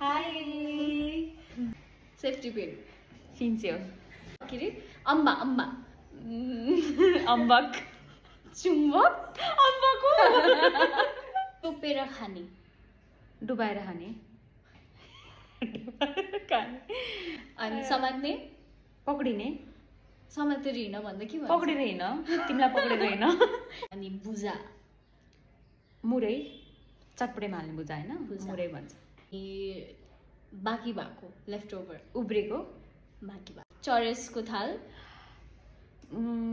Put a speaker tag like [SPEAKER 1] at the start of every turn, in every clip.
[SPEAKER 1] high
[SPEAKER 2] safety pin
[SPEAKER 1] फिन्स्यो
[SPEAKER 2] के अरे अम्बा अम्बा
[SPEAKER 1] अम्बक
[SPEAKER 2] चुम्बक
[SPEAKER 1] अम्बक
[SPEAKER 2] टोपेर खाने
[SPEAKER 1] डुबाएर खाने
[SPEAKER 2] अनि समात्ने
[SPEAKER 1] पक्रिने
[SPEAKER 2] समातेर हिँड्न भन्दा के भन्छ
[SPEAKER 1] पक्रेर हिँड्न तिमीलाई पक्रेर हिँड्न
[SPEAKER 2] अनि बुजा
[SPEAKER 1] मुरै चटपटेमा हाल्ने बुझा होइन मुरै भन्छ
[SPEAKER 2] बाँकी भएको लेफ्ट ओभर
[SPEAKER 1] उब्रेको
[SPEAKER 2] बाँकी भएको चरेसको थाल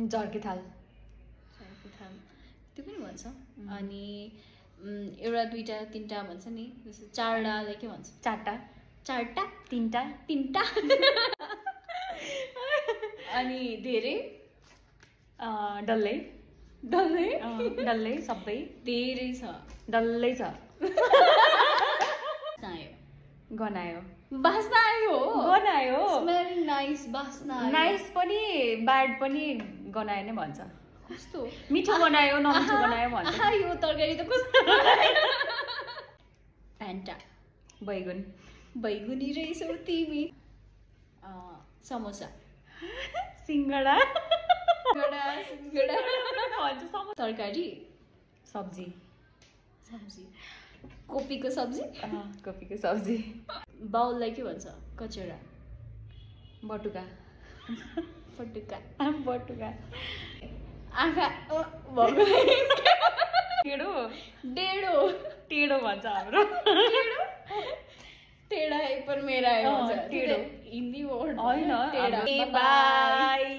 [SPEAKER 1] झर्के थाल
[SPEAKER 2] त्यो पनि भन्छ अनि एउटा दुईटा तिनटा भन्छ नि जस्तो चारवटालाई के भन्छ चारटा
[SPEAKER 1] तिनटा
[SPEAKER 2] अनि धेरै
[SPEAKER 1] डल्लै सबै
[SPEAKER 2] धेरै छ
[SPEAKER 1] डल्लै छ
[SPEAKER 2] आयो
[SPEAKER 1] गनायो
[SPEAKER 2] बास्ना आयो
[SPEAKER 1] गनायो
[SPEAKER 2] स्मेलिङ नाइस बास्ना
[SPEAKER 1] नाइस पनि ब्याड पनि गनायो नै भन्छ
[SPEAKER 2] कस्तो
[SPEAKER 1] मिठो बनायो नमिठो बनायो भन्छ
[SPEAKER 2] यो तरकारी त कस्तो प्यान्टा बैगुनी रहेछौ तिमी समोसा
[SPEAKER 1] सिङ्गडा
[SPEAKER 2] तरकारी
[SPEAKER 1] सब्जी
[SPEAKER 2] कोपीको सब्जी बाउललाई के भन्छ कचौरा
[SPEAKER 1] बटुका
[SPEAKER 2] आँखा
[SPEAKER 1] टेढो भन्छ हाम्रो
[SPEAKER 2] टेढा है पर मेरा है
[SPEAKER 1] टेढो
[SPEAKER 2] हिन्दी वर्ड
[SPEAKER 1] होइन
[SPEAKER 2] टेढा
[SPEAKER 1] बाई